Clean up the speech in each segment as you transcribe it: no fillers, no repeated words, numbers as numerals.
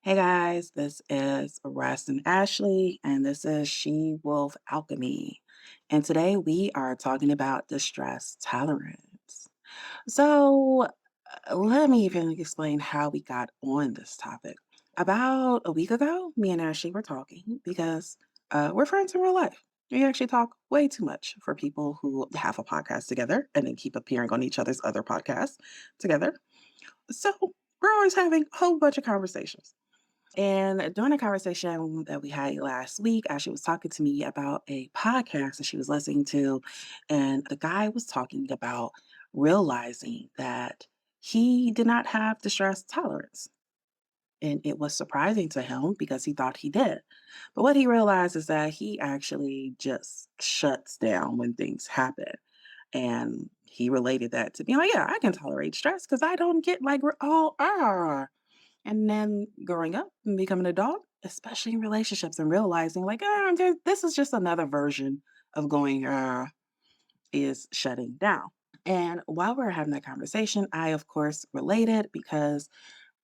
Hey guys, this is Rest and Ashley, and this is SheWolf Alchemy. And today we are talking about distress tolerance. So, let me even explain how we got on this topic. About a week ago, me and Ashley were talking because we're friends in real life. We actually talk way too much for people who have a podcast together and then keep appearing on each other's other podcasts together. So, we're always having a whole bunch of conversations. And during a conversation that we had last week, Ashley was talking to me about a podcast that she was listening to. And the guy was talking about realizing that he did not have distress tolerance. And it was surprising to him because he thought he did. But what he realized is that he actually just shuts down when things happen. And he related that to being like, yeah, I can tolerate stress because I don't get like all and then growing up and becoming an adult, especially in relationships and realizing like, this is just another version of going, is shutting down. And while we are having that conversation, I, of course, related because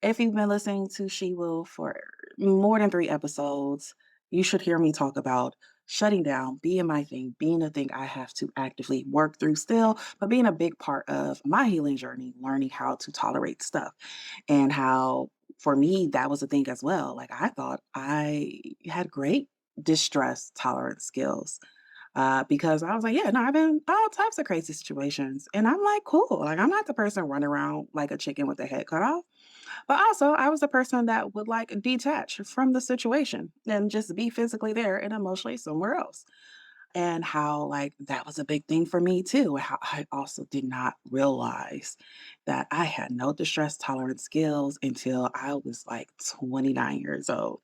if you've been listening to She Will for more than 3 episodes, you should hear me talk about shutting down, being my thing, being a thing I have to actively work through still, but being a big part of my healing journey, learning how to tolerate stuff and how for me that was a thing as well. Like I thought I had great distress tolerance skills because I was like, yeah, no, I've been in all types of crazy situations, and I'm like, cool. Like I'm not the person running around like a chicken with their head cut off, but also I was the person that would like detach from the situation and just be physically there and emotionally somewhere else. And how like that was a big thing for me too. How I also did not realize that I had no distress tolerance skills until I was like 29 years old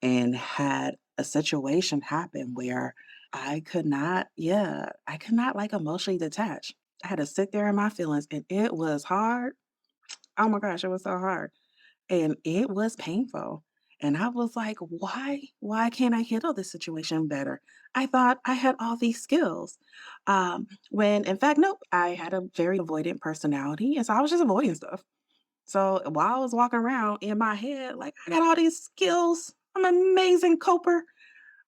and had a situation happen where I could not like emotionally detach. I had to sit there in my feelings and it was hard. Oh my gosh, it was so hard. And it was painful. And I was like, why can't I handle this situation better? I thought I had all these skills. When in fact, nope, I had a very avoidant personality. And so I was just avoiding stuff. So while I was walking around in my head, like I got all these skills, I'm an amazing coper.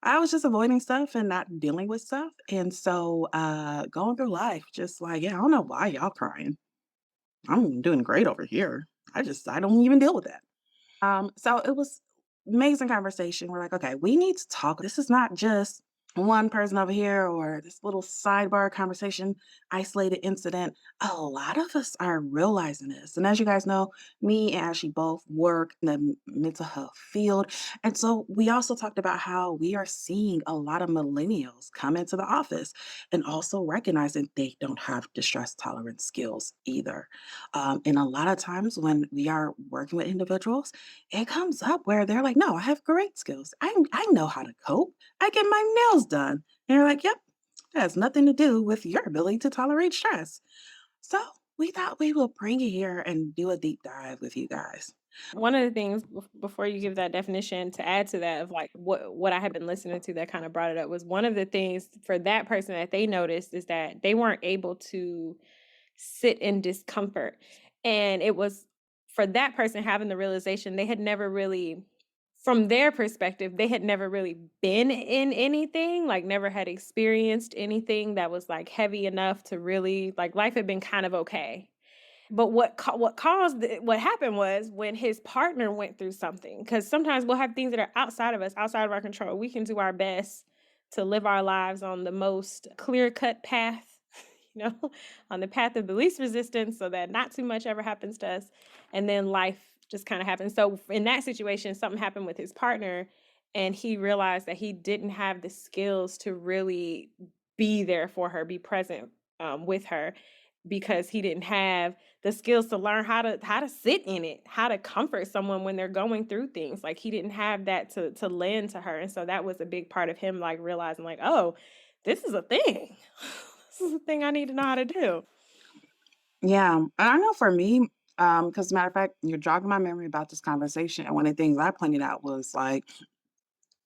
I was just avoiding stuff and not dealing with stuff. And so going through life, just like, yeah, I don't know why y'all crying. I'm doing great over here. I don't even deal with that. So it was amazing conversation. We're like, okay, we need to talk. This is not just one person over here or this little sidebar conversation, isolated incident. A lot of us are realizing this. And as you guys know, me and Ashley both work in the mental health field. And so we also talked about how we are seeing a lot of millennials come into the office and also recognizing they don't have distress tolerance skills either. And a lot of times when we are working with individuals, it comes up where they're like, "No, I have great skills. I know how to cope. I get my nails done." And you're like, "Yep, that has nothing to do with your ability to tolerate stress." So we thought we will bring it here and do a deep dive with you guys. One of the things before you give that definition to add to that of like what I had been listening to that kind of brought it up was one of the things for that person that they noticed is that they weren't able to sit in discomfort. And it was for that person having the realization they had never really from their perspective, they had never really been in anything, like never had experienced anything that was like heavy enough to really like life had been kind of okay. But what caused what happened was when his partner went through something, because sometimes we'll have things that are outside of us, outside of our control. We can do our best to live our lives on the most clear-cut path, on the path of the least resistance so that not too much ever happens to us, and then life just kinda happens. So, in that situation, something happened with his partner, and he realized that he didn't have the skills to really be there for her, be present, with her, because he didn't have the skills to learn how to sit in it, how to comfort someone when they're going through things. Like he didn't have that to lend to her. And so that was a big part of him like realizing like, "Oh, this is a thing. This is a thing I need to know how to do." Yeah, and I know for me, because matter of fact, you're jogging my memory about this conversation, and one of the things I pointed out was like,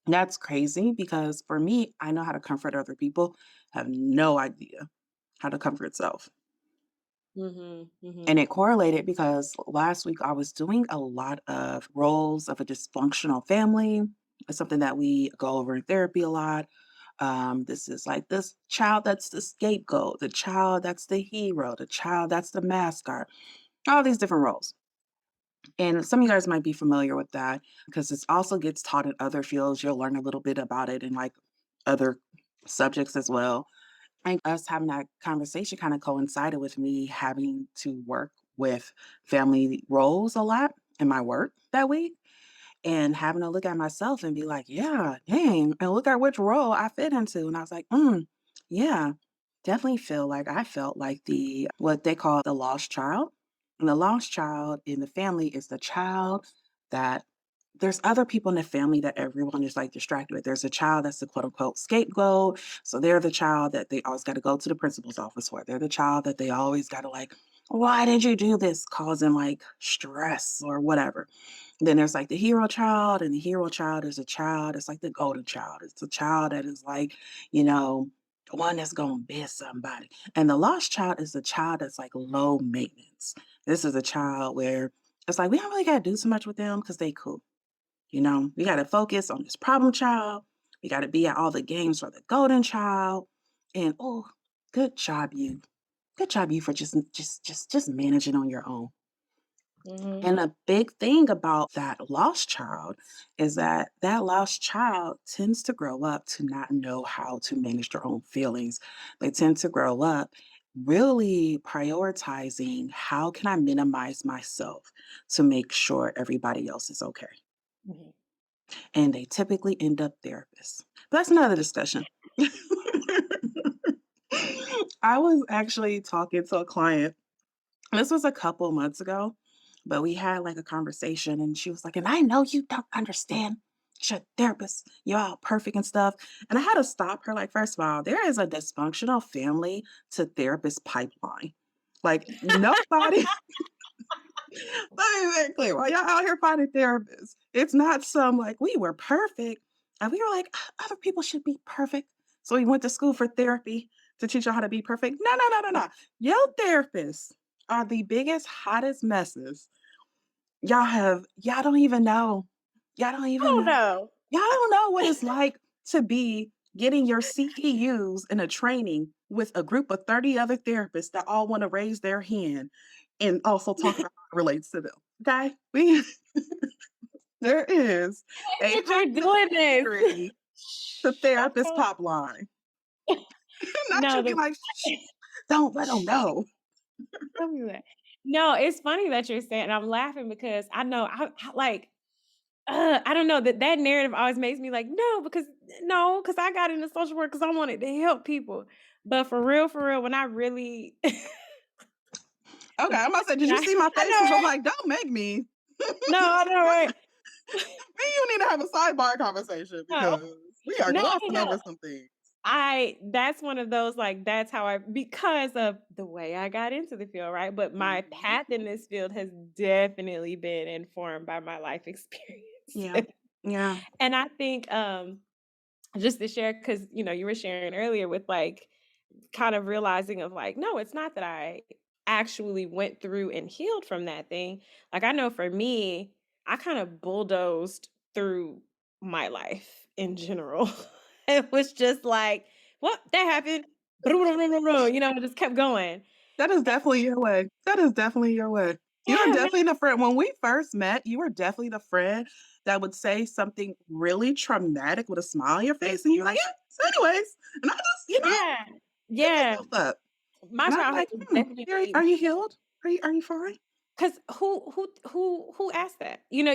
that's crazy because for me, I know how to comfort other people, have no idea how to comfort self. Mhm. And Mhm. it correlated because last week I was doing a lot of roles of a dysfunctional family. It's something that we go over in therapy a lot. This is like this child that's the scapegoat, the child that's the hero, the child that's the mascot, all these different roles. And some of you guys might be familiar with that because this also gets taught in other fields. You'll learn a little bit about it in like other subjects as well. And us having that conversation kind of coincided with me having to work with family roles a lot in my work that week and having to look at myself and be like, yeah, dang, and look at which role I fit into. And I was like, yeah, definitely feel like I felt like the what they call the lost child. And the lost child in the family is the child that there's other people in the family that everyone is like distracted with. There's a child that's the quote unquote scapegoat. So they're the child that they always got to go to the principal's office for. They're the child that they always got to like, why did you do this? Causing like stress or whatever. Then there's like the hero child, and the hero child is a child. It's like the golden child. It's a child that is like, you know, the one that's gonna miss somebody. And the lost child is a child that's like low maintenance. This is a child where it's like we don't really gotta do so much with them because they cool. We gotta focus on this problem child. We gotta be at all the games for the golden child. And oh, good job, you. Good job, you for just managing on your own. Mhm. And a big thing about that lost child is that that lost child tends to grow up to not know how to manage their own feelings. They tend to grow up really prioritizing how can I minimize myself to make sure everybody else is okay. Mhm. And they typically end up therapists. But that's another discussion. I was actually talking to a client. This was a couple months ago, but we had like a conversation and she was like, and I know you don't understand. You're a therapist. You're all perfect and stuff. And I had to stop her. Like, first of all, there is a dysfunctional family to therapist pipeline. Like, nobody, let me make it clear. While y'all out here finding therapists, it's not some like, we were perfect. And we were like, other people should be perfect. So we went to school for therapy to teach you how to be perfect. No, no, no, no, no. Your therapists are the biggest, hottest messes. Y'all don't even know. Y'all don't even Oh know. no. Y'all don't know what it's like to be getting your CEUs in a training with a group of 30 other therapists that all want to raise their hand and also talk about how it relates to them. Okay? There is a That you're doing this. history to Shh, I therapist told top line. Not no, you be the like, shh, don't let them know. don't do that. No, it's funny that you're saying I'm laughing because I know I like, I don't know, that narrative always makes me like, "No, because no, because I got into social work because I wanted to help people." But for real, when I really Okay, I'm about to say, did you I see my I face? know, Because I'm right? like, don't make me. No, I know, right? Me and you need to have a sidebar conversation No. because we are No, glossing no. over some things. I that's one of those, like, that's how I because of the way I got into the field, right? But my Mhm. path in this field has definitely been informed by my life experience. Yeah. Yeah. And I think, just to share, because you were sharing earlier with, like, kind of realizing of, like, no, it's not that I actually went through and healed from that thing. Like, I know for me, I kind of bulldozed through my life in general. It was just like, "Well, that happened." It just kept going. That is definitely your way. That is definitely your way. You are Yeah, man. definitely the friend. When we first met, you were definitely the friend that would say something really traumatic with a smile on your face, and you're like, "Yeah, so anyways," and I just, Yeah. pick Yeah. yourself up. My And I'm childhood like, was are definitely you healed? Are you fine?" 'cause who asked that? Yeah.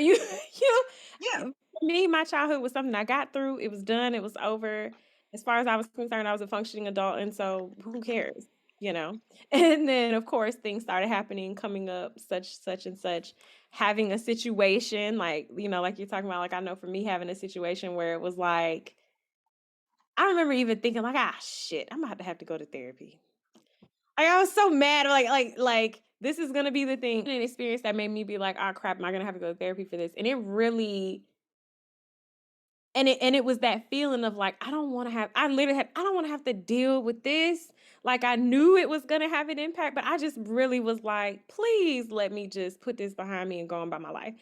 For me, my childhood was something I got through, it was done, it was over. As far as I was concerned, I was a functioning adult, and so who cares, you know? And then, of course, things started happening, coming up, such, and such, having a situation, like you're talking about, like, I know for me having a situation where it was like I remember even thinking like, "Ah, shit, I'm about to have to go to therapy." Like, I was so mad, like, this is gonna be the thing an experience that made me be like, "Oh, crap, am I gonna have to go to therapy for this?" And it really And it was that feeling of like, I literally had I don't wanna have to deal with this. Like, I knew it was gonna have an impact, but I just really was like, "Please let me just put this behind me and go on by my life."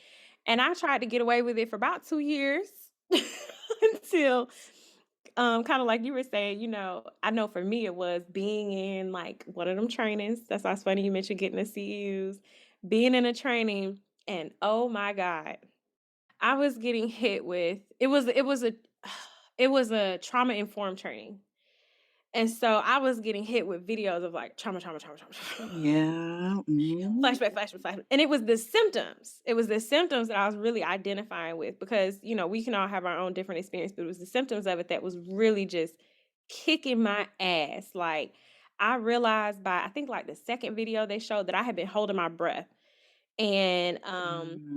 And I tried to get away with it for about 2 years until, kinda like you were saying, I know for me it was being in, like, one of them trainings. That's why it's funny you mentioned getting the CEUs. Being in a training, and oh my god. I was getting hit with it was a trauma-informed training, and so I was getting hit with videos of, like, trauma, trauma, trauma, trauma, Yeah. Mhm. flashback, flashback, flashback, and it was the symptoms. It was the symptoms that I was really identifying with because, we can all have our own different experience, but it was the symptoms of it that was really just kicking my ass. Like, I realized by I think, like, the second video they showed that I had been holding my breath. And,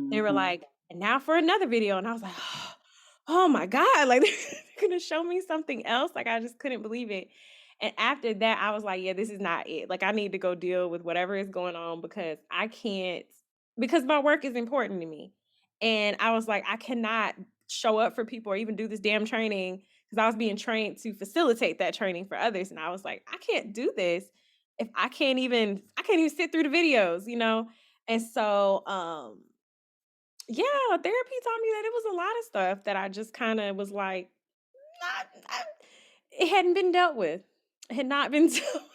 they were Mhm. like, "And now for another video," and I was like, "Oh my god, like, they're gonna show me something else?" Like, I just couldn't believe it. And after that, I was like, "Yeah, this is not it. Like, I need to go deal with whatever is going on because I can't because my work is important to me." And I was like, "I cannot show up for people or even do this damn training because I was being trained to facilitate that training for others, and I was like, "I can't do this if I can't even sit through the videos," you know? And so, yeah, therapy taught me that it was a lot of stuff that I just kinda was like, not it hadn't been dealt with. It had not been dealt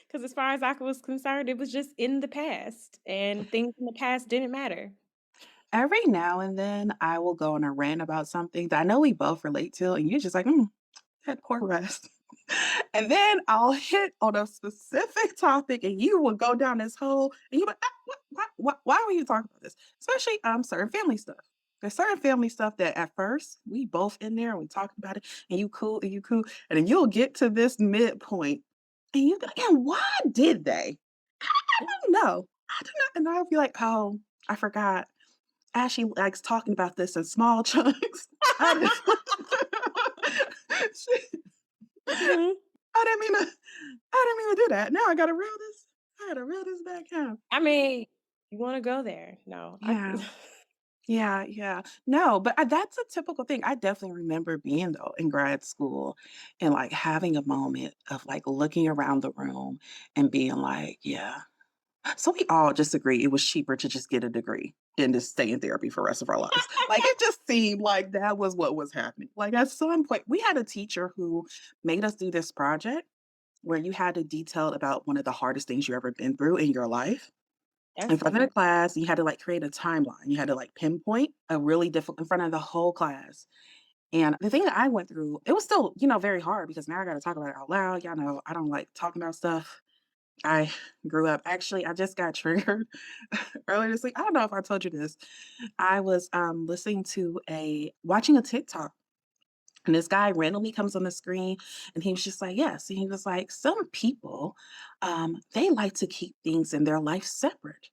because as far as I was concerned, it was just in the past, and things in the past didn't matter. Every now and then, I will go on a rant about something that I know we both relate to, and you're just like, that poor rest. And then I'll hit on a specific topic, and you will go down this hole, and you're like, why were you talking about this?" Especially certain family stuff. There's certain family stuff that at first we both in there and we talking about it, and you cool, and then you'll get to this midpoint, and you be like, "And why did they? I don't know. I do not." And I'll be like, "Oh, I forgot. Ashley likes talking about this in small chunks." I didn't She Mhm. I didn't mean to I didn't mean to do that. Now I gotta reel this I gotta reel this back in. I mean, you wanna go there? No, I Yeah. Yeah, yeah. No, but that's a typical thing. I definitely remember being though in grad school and like having a moment of like looking around the room and being like, yeah. So we all just agreed it was cheaper to just get a degree than to stay in therapy for the rest of our lives. Like it just seemed like that was what was happening. Like at some point, we had a teacher who made us do this project where you had to detail about one of the hardest things you ever been through in your life in that's front of the deep. class. You had to like create a timeline. You had to like pinpoint a really difficult in front of the whole class. And the thing that I went through, it was still, very hard because now I got to talk about it out loud. Y'all know I don't like talking about stuff. I grew up actually, I just got triggered earlier this week. I don't know if I told you this. I was listening to a watching a TikTok, and this guy randomly comes on the screen and he was just like, yes. And he was like, some people, they like to keep things in their life separate.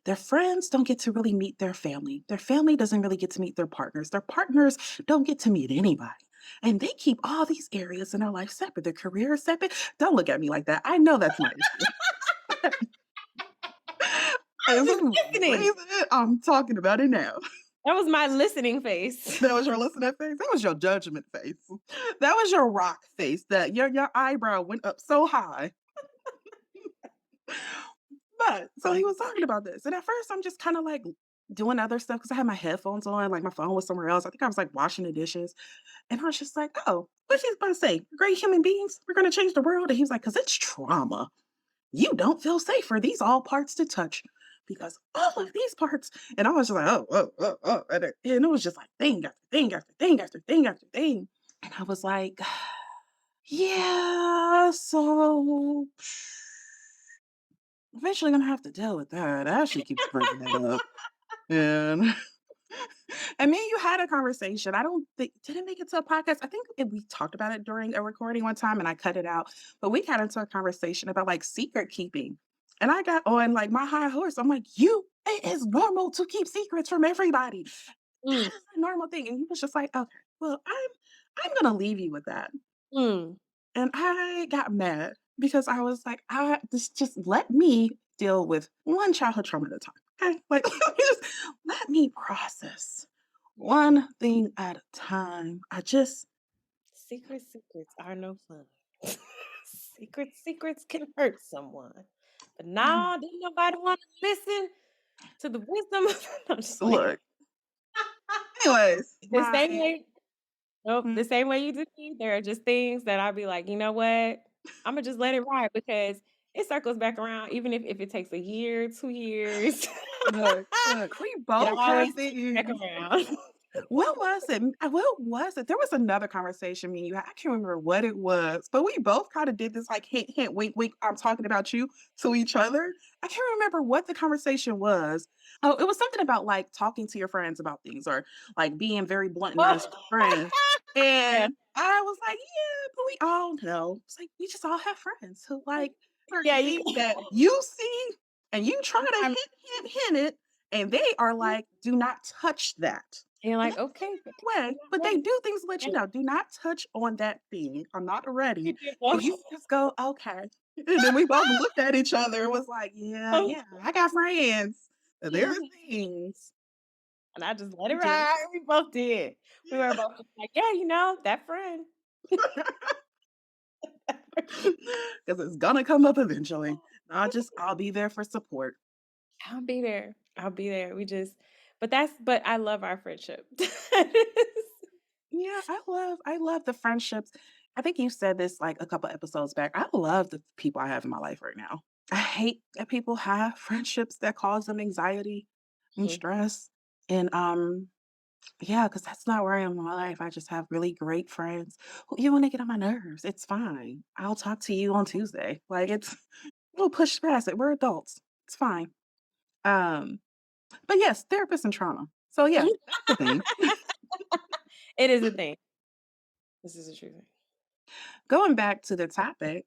Their friends don't get to really meet their family. Their family doesn't really get to meet their partners. Their partners don't get to meet anybody. And they keep all these areas in their life separate. Their career is separate. Don't look at me like that. I know that's my issue. I As was just I'm listening. raising it, I'm talking about it now. That was my listening face. That was your listening face? That was your judgment face. That was your rock face that your eyebrow went up so high. But so he was talking about this, and at first I'm just kinda, like, doing other stuff because I had my headphones on, like, my phone was somewhere else. I think I was, like, washing the dishes, and I was just like, "Oh, what's he about to say? Great human beings? We're gonna change the world?" And he was like, "'Cause it's trauma. You don't feel safe for these all parts to touch because all of these parts." And I was just like, "Oh, oh, oh, oh," and it was just like thing after thing after thing after thing after thing. And I was like, "Yeah, so eventually gonna have to deal with that." Ashley keeps bringing that up. And and me and you had a conversation. I don't think did it make it to a podcast? I think we talked about it during a recording one time and I cut it out. But we got into a conversation about like secret keeping. And I got on like my high horse. I'm like, it is normal to keep secrets from everybody. Mm, That is a normal thing. And he was just like, okay, well, I'm gonna leave you with that. mm. And I got mad because I was like, just let me deal with one childhood trauma at a time. Okay. Like let me process one thing at a time. Secrets are no fun. Secrets can hurt someone. But I now, didn't nobody want to listen to the wisdom. I'm just playing. look. Anyways, The same my way, nope, mm, the same way you do me. There are just things that I'll be like, you know what? I'm gonna just let it ride because it circles back around, even if it takes a year, 2 years, look. We it both have always comes back things. around. What was it? What was it? There was another conversation me and you had. I can't remember what it was, but we both kind of did this like hint, hint, wink, wink. I'm talking about you to each other. I can't remember what the conversation was. Oh, it was something about like talking to your friends about things or like being very blunt and honest with your friends. Yeah, And I was like, yeah, but we all know. It's like we just all have friends who like certain yeah, you things that you see and you try to I'm hint it, and they are like, do not touch that. and you're And like, that's "Okay, but the I'm way, not but they ready." do things to let Yeah, you know, "Do not touch on that thing. I'm not you ready." did And well. you just go, "Okay." And then we both looked at each other and was like, "Yeah, yeah, I got friends. But there are things." And I just let it We just ride. We both did. We were yeah. both just like, "Yeah, you know, that friend." 'Cause it's gonna come up eventually. I'll be there for support. I'll be there. I'll be there. We just but I love our friendship. Yeah, I love the friendships. I think you said this like a couple episodes back. I love the people I have in my life right now. I hate that people have friendships that cause them anxiety and Mhm. stress. And yeah, because that's not where I am in my life. I just have really great friends who you want to get on my nerves. It's fine. I'll talk to you on Tuesday. Like we'll push past it. We're adults. It's fine. Um, but yes, therapists and trauma. So yeah, that's the thing. It is a thing. This is a true thing. Going back to the topic,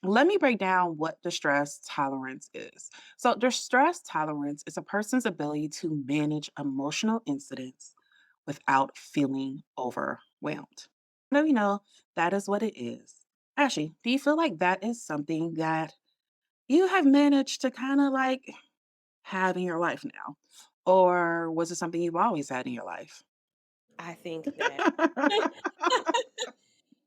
let me break down what distress tolerance is. So, distress tolerance is a person's ability to manage emotional incidents without feeling overwhelmed. No, that is what it is. Ashley, do you feel like that is something that you have managed to kind of like have in your life now? Or was it something you've always had in your life? I think that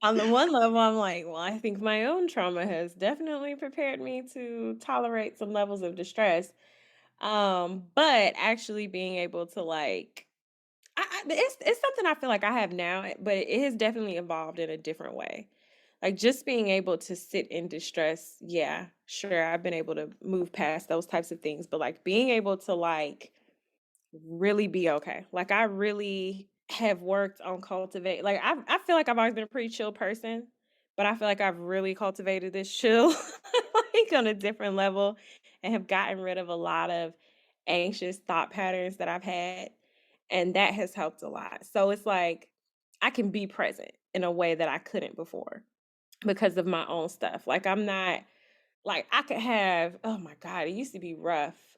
on the one level, I'm like, well, I think my own trauma has definitely prepared me to tolerate some levels of distress. But actually being able to like it's something I feel like I have now, but it has definitely evolved in a different way. Like just being able to sit in distress, yeah, sure, I've been able to move past those types of things, but like being able to like really be okay. Like I really have worked on cultivate. Like I feel like I've always been a pretty chill person, but I feel like I've really cultivated this chill like on a different level and have gotten rid of a lot of anxious thought patterns that I've had, and that has helped a lot. So it's like I can be present in a way that I couldn't before because of my own stuff. Like I'm not like, I could have oh my god, it used to be rough,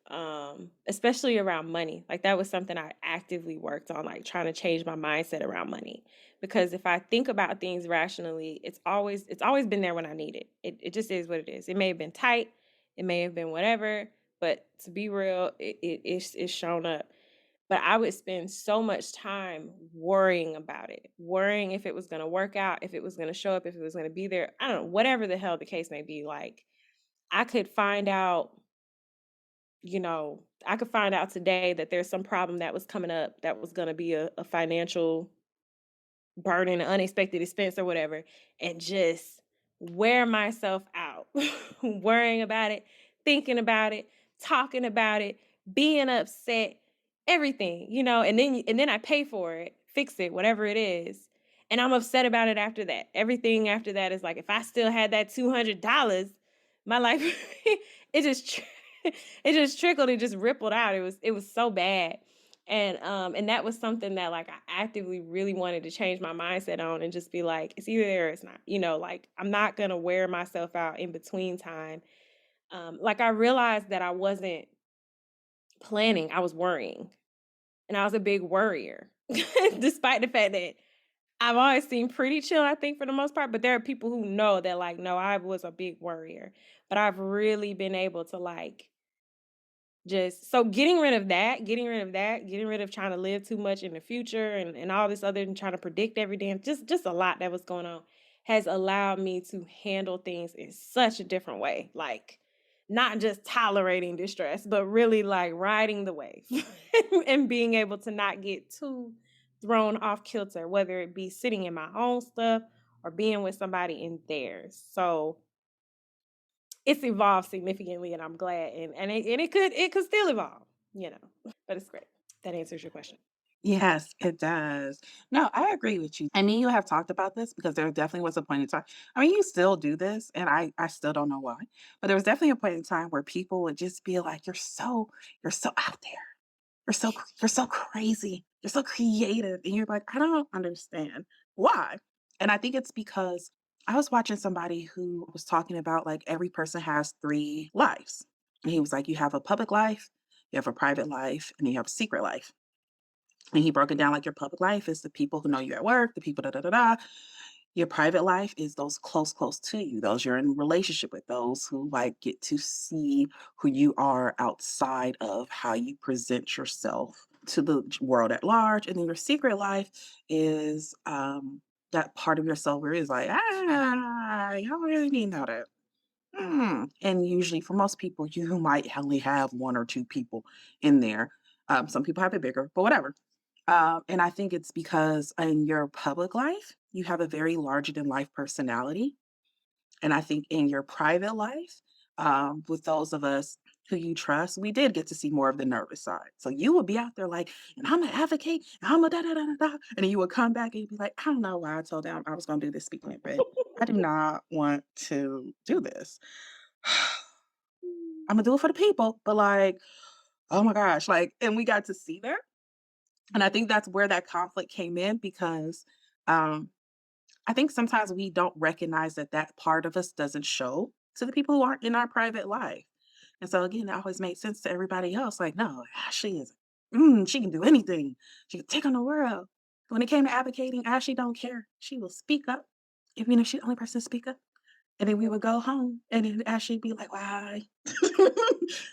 especially around money. Like, that was something I actively worked on, like, trying to change my mindset around money. Because if I think about things rationally, it's always been there when I need it. It just is what it is. It may have been tight, it may have been whatever, but to be real, it's shown up. But I would spend so much time worrying about it, worrying if it was gonna work out, if it was gonna show up, if it was gonna be there. I don't know, whatever the hell the case may be, like I could find out, I could find out today that there's some problem that was coming up that was going to be a financial burden, an unexpected expense or whatever, and just wear myself out worrying about it, thinking about it, talking about it, being upset, everything, and then I pay for it, fix it, whatever it is. And I'm upset about it after that. Everything after that is like if I still had that $200, my life it just it just trickled, it just rippled out. It was so bad. And that was something that like I actively really wanted to change my mindset on and just be like, it's either there or it's not. Like I'm not gonna wear myself out in between time. Like I realized that I wasn't planning, I was worrying. And I was a big worrier. Despite the fact that I've always seemed pretty chill, I think, for the most part. But there are people who know that, like, no, I was a big worrier. But I've really been able to like Just so getting rid of that, getting rid of trying to live too much in the future and all this other and trying to predict every damn just a lot that was going on has allowed me to handle things in such a different way. Like not just tolerating distress, but really like riding the wave and being able to not get too thrown off kilter, whether it be sitting in my own stuff or being with somebody in theirs. So it's evolved significantly, and I'm glad, and it could still evolve, you know, but it's great. That answers your question. Yes, it does. No, I agree with you. And me and you have talked about this because there definitely was a point in time. I mean, you still do this, and I still don't know why, but there was definitely a point in time where people would just be like, you're so out there. You're so crazy. You're so creative." And you're like, "I don't understand why." And I think it's because I was watching somebody who was talking about like every person has 3 lives. And he was like, "You have a public life, you have a private life, and you have a secret life." And he broke it down like your public life is the people who know you at work, the people da da da da. Your private life is those close to you, those you're in relationship with, those who like get to see who you are outside of how you present yourself to the world at large. And then your secret life is that part of yourself where it's like, you don't really need know that. And usually for most people, you might only have 1 or 2 people in there. Some people have it bigger, but whatever. And I think it's because in your public life, you have a very larger than life personality. And I think in your private life, with those of us who you trust, we did get to see more of the nervous side. So you would be out there like, and I'm gonna advocate, and I'm a da da da da da. And then you would come back and you'd be like, I don't know why I told them I was gonna do this speaking in bed. I do not want to do this. I'm gonna do it for the people, but like, oh my gosh, like, and we got to see that. And I think that's where that conflict came in because um, I think sometimes we don't recognize that that part of us doesn't show to the people who aren't in our private life. And so again, it always made sense to everybody else. Like, no, Ashley is, she can do anything. She can take on the world. When it came to advocating, Ashley don't care. She will speak up, even if she's the only person to speak up. And then we would go home, and then Ashley be like, "Why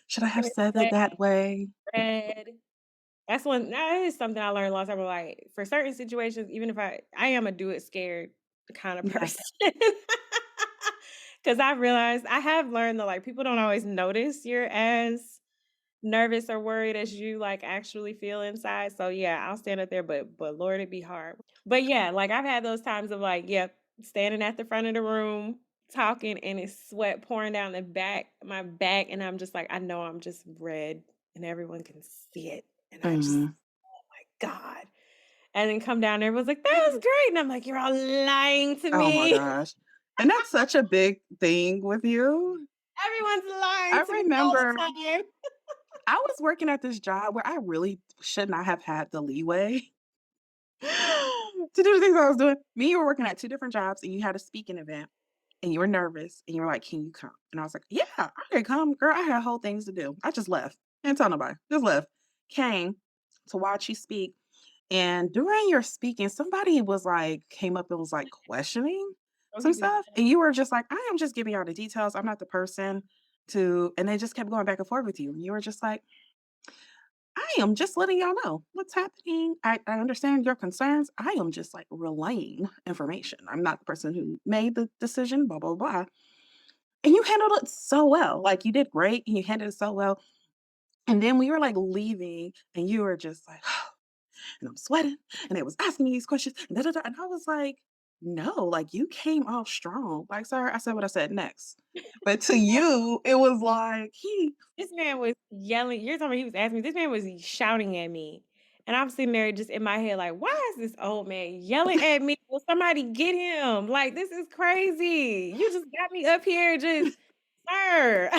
should I have said it that way?" Red. That's one that is something I learned a long time ago, like, for certain situations, even if I am a do it scared kind of Yes. person. Because I realized I have learned that, like, people don't always notice you're as nervous or worried as you, like, actually feel inside, so, yeah, I'll stand up there, but Lord, it'd be hard. But, yeah, like, I've had those times of, like, yep, standing at the front of the room, talking, and it's sweat pouring down my back, and I'm just like, I know I'm just red, and everyone can see it, and I just Mhm. God. And then come down, everyone's like, "That was great." And I'm like, "You're all lying to Oh my me." gosh. And that's such a big thing with you. Everyone's lying I to me all the remember time. I was working at this job where I really should not have had the leeway to do the things I was doing. Me, you were working at 2 different jobs and you had a speaking event and you were nervous and you were like, "Can you come?" And I was like, "Yeah, I can come, girl. I had whole things to do." I just left. Didn't tell nobody. Just left. Came to watch you speak. And during your speaking, somebody was like, came up and was like questioning Don't some give me stuff. And you were just like, "I am just giving y'all the details. I'm not the person to," and they just kept going back and forth with you. And you were just like, "I am just letting y'all know what's happening. I understand your concerns. I am just like relaying information. I'm not the person who made the decision, blah, blah, blah." And you handled it so well. Like you did great and you handled it so well. And then we were like leaving and you were just like, and I'm sweating and they was asking me these questions and, da, da, da, and I was like, no, like you came off strong. Like, sir, I said what I said next. But to you, it was like he This man was yelling. You're talking about he was asking me. This man was shouting at me. And I'm sitting there just in my head, like, why is this old man yelling at me? Will somebody get him? Like, this is crazy. You just got me up here, just, sir.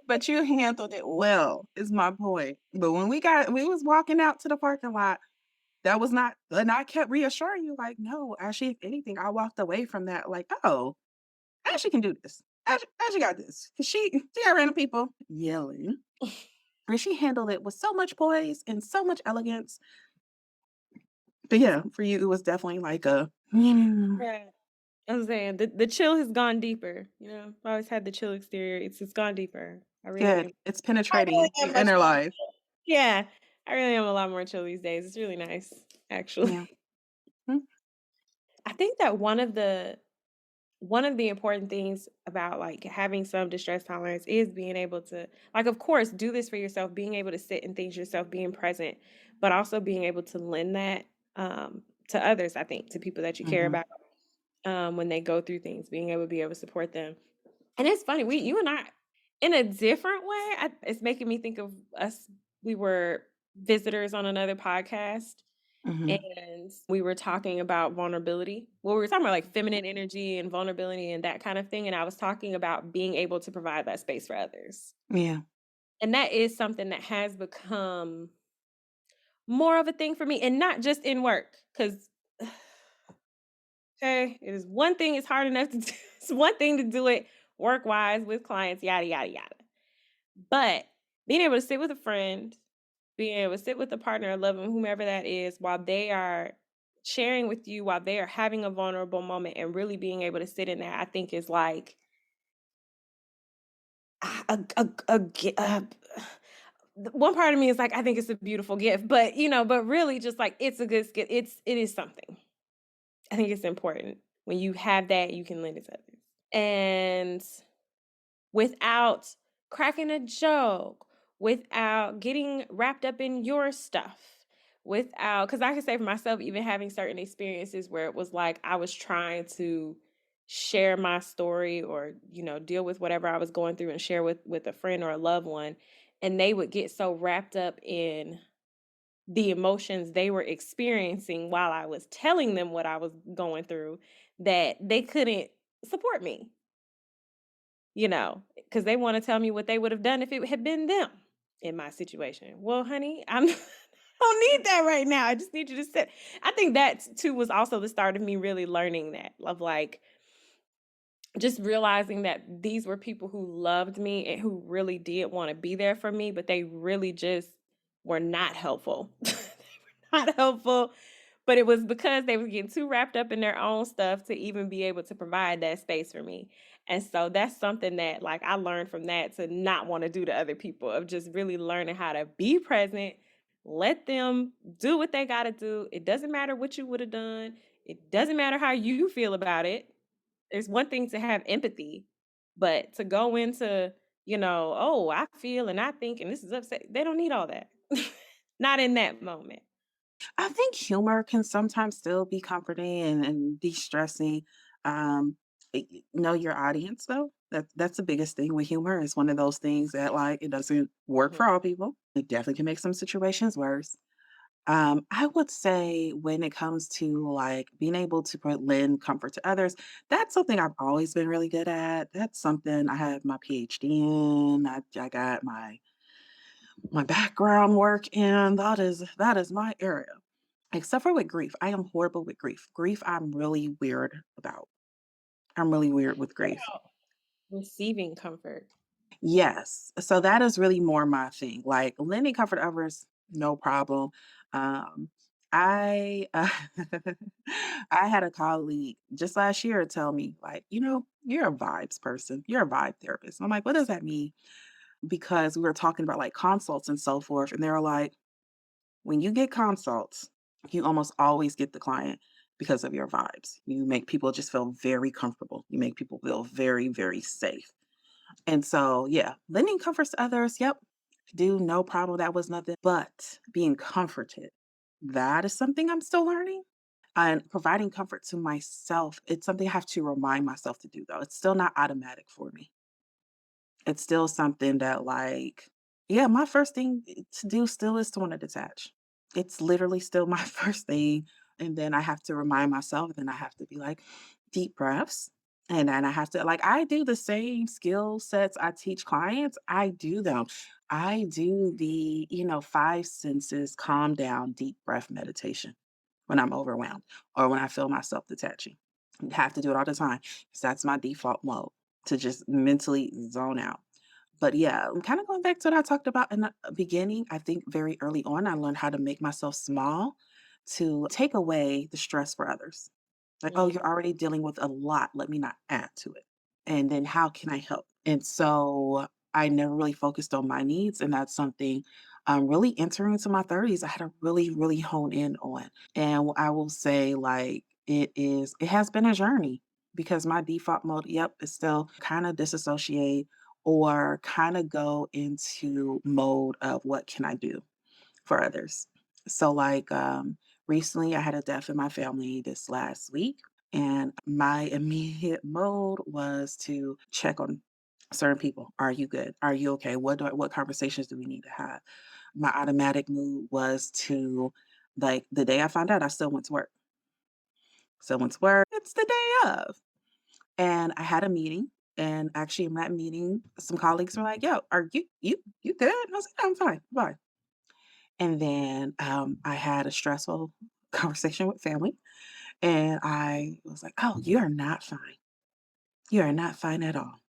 but you handled it well, is my point. But when we was walking out to the parking lot, that was not and I kept reassuring you, like, no, actually, if anything, I walked away from that like, oh, Ashley can do this. Ashley got this. 'Cause she got random people yelling. And she handled it with so much poise and so much elegance. But yeah, for you, it was definitely like a Yeah. I'm saying the chill has gone deeper. You know, I always had the chill exterior. It's gone deeper. I really Good. am. It's I really penetrating am your much inner more life. chill. Yeah, I really am a lot more chill these days. It's really nice, actually. Yeah. Mm, I think that one of the important things about like having some distress tolerance is being able to like of course do this for yourself, being able to sit in things yourself, being present, but also being able to lend that to others, I think, to people that you care mhm, about when they go through things, being able to support them. And it's funny, we you and I in a different way, it's making me think of us. We were visitors on another podcast mhm. and we were talking about vulnerability. Well, we were talking about like feminine energy and vulnerability and that kind of thing. And I was talking about being able to provide that space for others. Yeah. And that is something that has become more of a thing for me and not just in work. Cause okay, it is one thing, it's hard enough to do. It's one thing to do it work wise with clients, yada, yada, yada. But being able to sit with a friend, being able to sit with a partner, a lover, whomever that is, while they are sharing with you, while they are having a vulnerable moment and really being able to sit in that, I think is like one part of me is like, I think it's a beautiful gift, but but really just like it's a good gift. It is something. I think it's important. When you have that, you can lend it to others. And without cracking a joke, without getting wrapped up in your stuff, without, because I can say for myself, even having certain experiences where it was like I was trying to share my story or deal with whatever I was going through and share with a friend or a loved one, and they would get so wrapped up in the emotions they were experiencing while I was telling them what I was going through that they couldn't support me, because they want to tell me what they would have done if it had been them in my situation. Well, honey, I don't need that right now. I just need you to sit. I think that too was also the start of me really learning that of like just realizing that these were people who loved me and who really did want to be there for me, but they really just were not helpful. They were not helpful, but it was because they were getting too wrapped up in their own stuff to even be able to provide that space for me. And so that's something that like I learned from that to not want to do to other people, of just really learning how to be present, let them do what they got to do. It doesn't matter what you would have done. It doesn't matter how you feel about it. It's one thing to have empathy, but to go into, oh, I feel and I think and this is upset. They don't need all that. Not in that moment. I think humor can sometimes still be comforting and de-stressing. Know your audience though. That's the biggest thing with humor. Is one of those things that like it doesn't work Mhm. for all people. It definitely can make some situations worse. I would say when it comes to like being able to lend comfort to others, that's something I've always been really good at. That's something I have my PhD in. I got my background work in. That is my area. Except for with grief. I am horrible with grief. Grief, I'm really weird about. I'm really weird with What grief. about receiving comfort? Yes. So that is really more my thing. Like lending comfort to others, no problem. Um, I I had a colleague just last year tell me, like, you're a vibes person. You're a vibe therapist. I'm like, what does that mean? Because we were talking about like consults and so forth. And they were like, when you get consults, you almost always get the client because of your vibes. You make people just feel very comfortable. You make people feel very, very safe. And so, yeah, lending comforts to others, yep, do no problem. That was nothing. But being comforted, that is something I'm still learning. And providing comfort to myself, it's something I have to remind myself to do, though. It's still not automatic for me. It's still something that, like, yeah, my first thing to do still is to want to detach. It's literally still my first thing. And then I have to remind myself, then I have to be like, deep breaths. And then I have to, like, I do the same skill sets I teach clients. I do them. I do the, five senses, calm down, deep breath meditation when I'm overwhelmed or when I feel myself detaching. I have to do it all the time because that's my default mode to just mentally zone out. But yeah, kind of going back to what I talked about in the beginning, I think very early on, I learned how to make myself small to take away the stress for others. Like, oh, Mm. you're already dealing with a lot. Let me not add to it. And then how can I help? And so I never really focused on my needs, and that's something, really entering into my 30s, I had to really, really hone in on. And I will say, like, it has been a journey because my default mode, yep, is still kinda disassociate or kinda go into mode of what can I do for others. So, like, recently I had a death in my family this last week, and my immediate mode was to check on certain people. Are you good? Are you okay? What conversations do we need to have? My automatic mood was to, like, the day I found out, I still went to work. Still went to work. It's the day of. And I had a meeting, and actually in that meeting, some colleagues were like, "Yo, are you good?" And I was like, "I'm fine, fine." And then, I had a stressful conversation with family, and I was like, "Oh, you are not fine. You are not fine at all."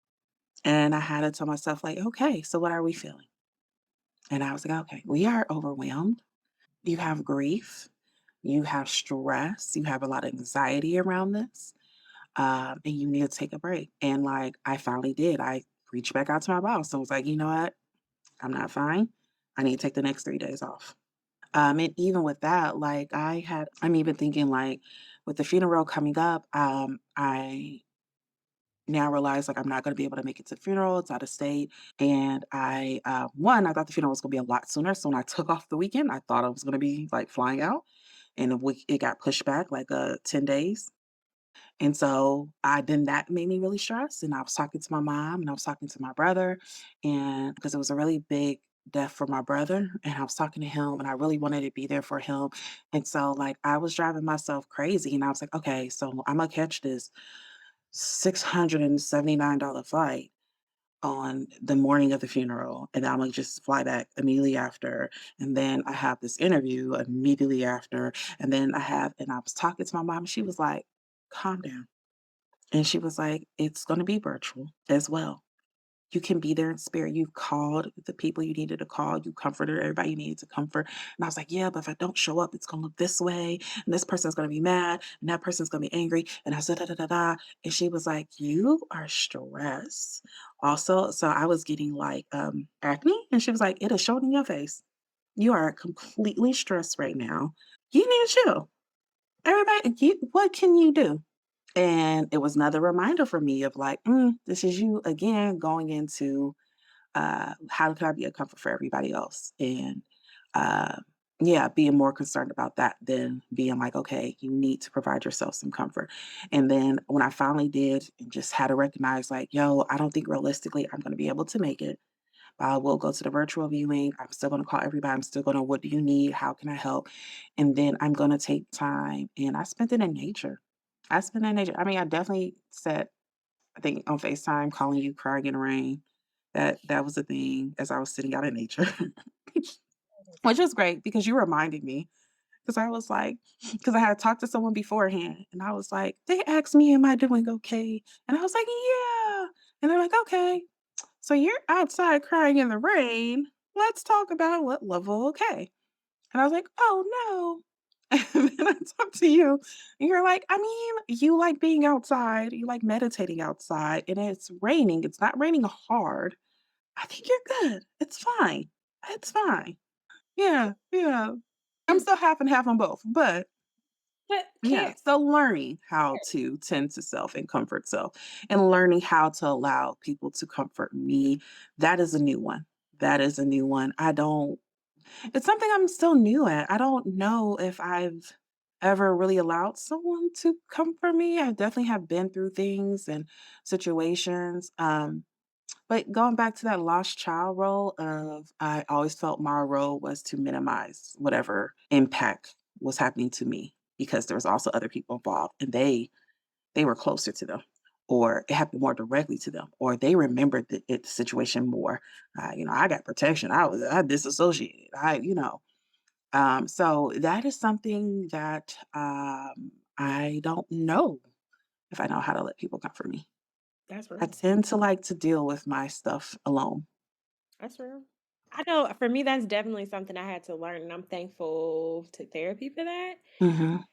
And I had to tell myself, like, "Okay, so what are we feeling?" And I was like, "Okay, we are overwhelmed. You have grief, you have stress, you have a lot of anxiety around this, and you need to take a break." And, like, I finally did. I reached back out to my boss and was like, "You know what? I'm not fine. I need to take the next 3 days off." And even with that, like, I'm even thinking, like, with the funeral coming up, I now realize, like, I'm not gonna be able to make it to the funeral, it's out of state, and I thought the funeral was gonna be a lot sooner, so when I took off the weekend, I thought I was gonna be, like, flying out, and it got pushed back, like, 10 days. And so, I then that made me really stressed, and I was talking to my mom, and I was talking to my brother, and because it was a really big death for my brother, and I was talking to him, and I really wanted to be there for him, and so, like, I was driving myself crazy, and I was like, "Okay, so Imma catch this $679 flight on the morning of the funeral, and Imma just fly back immediately after, and then I have this interview immediately after, and I was talking to my mom, and she was like, "Calm down." And she was like, "It's gonna be virtual as well. You can be there in spirit. You've called the people you needed to call. You comforted everybody you needed to comfort." And I was like, "Yeah, but if I don't show up, it's gonna look this way, and this person's gonna be mad, and that person's gonna be angry." And I said, da da da da. And she was like, "You are stressed." Also, so I was getting like acne, and she was like, "It is showing in your face. You are completely stressed right now. You need to chill. What can you do?" And it was another reminder for me of like, this is you again going into how can I be a comfort for everybody else? And uh, yeah, being more concerned about that than being like, okay, you need to provide yourself some comfort. And then when I finally did and just had to recognize, like, yo, I don't think realistically I'm going to be able to make it. I will go to the virtual viewing. I'm still going to call everybody. I'm still going to, what do you need? How can I help? And then I'm going to take time. And I spent it in nature. I spent it in nature. I mean, I definitely said, I think on FaceTime, calling you crying in the rain. That was a thing as I was sitting out in nature, which was great because you reminded me. Because I was like, because I had talked to someone beforehand, and I was like, they asked me, "Am I doing okay?" And I was like, "Yeah." And they're like, "Okay. So you're outside crying in the rain. Let's talk about what level okay." And I was like, "Oh no." And then I talked to you, and you're like, "I mean, you like being outside, you like meditating outside, and it's raining. It's not raining hard. I think you're good. It's fine. It's fine." Yeah, yeah. I'm still half and half on both, but But yeah, can't so learning how to tend to self and comfort self and learning how to allow people to comfort me, that is a new one. That is a new one. I don't It's something I'm still new at. I don't know if I've ever really allowed someone to comfort me. I definitely have been through things and situations. But going back to that lost child role of I always felt my role was to minimize whatever impact was happening to me because there was also other people involved and they were closer to them or it happened more directly to them or they remembered the situation more. I got protection. I disassociated. So that is something that I don't know if I know how to let people comfort me. that's I real. tend to like to deal with my stuff alone. That's real. I know for me, that's definitely something I had to learn, and I'm thankful to therapy for that. Mhm.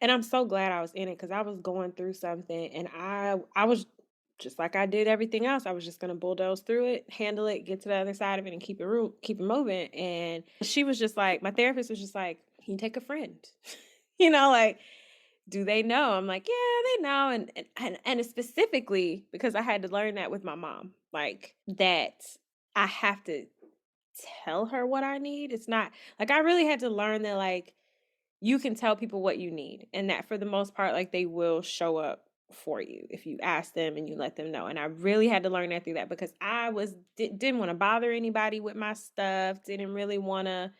And I'm so glad I was in it because I was going through something, and I was. just like I did everything else, I was just gonna bulldoze through it, handle it, get to the other side of it, and keep it moving. And she was just like, my therapist was just like, "You take a friend," like, do they know? I'm like, yeah, they know, and specifically because I had to learn that with my mom, like that I have to tell her what I need. It's not like I really had to learn that like you can tell people what you need and that for the most part like they will show up for you if you ask them and you let them know. And I really had to learn that through that because I didn't want to bother anybody with my stuff, didn't really want to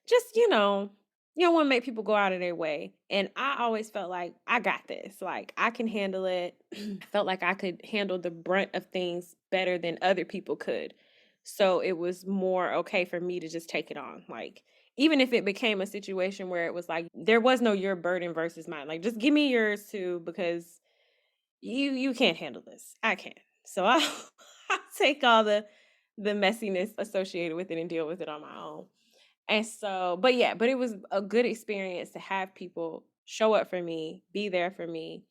just, you don't want to make people go out of their way. And I always felt like I got this. Like I can handle it. I felt like I could handle the brunt of things better than other people could. So it was more okay for me to just take it on. Like even if it became a situation where it was like there was no your burden versus mine. Like just give me yours too because you can't handle this. I can. So I take all the messiness associated with it and deal with it on my own. And so, but yeah, but it was a good experience to have people show up for me, be there for me.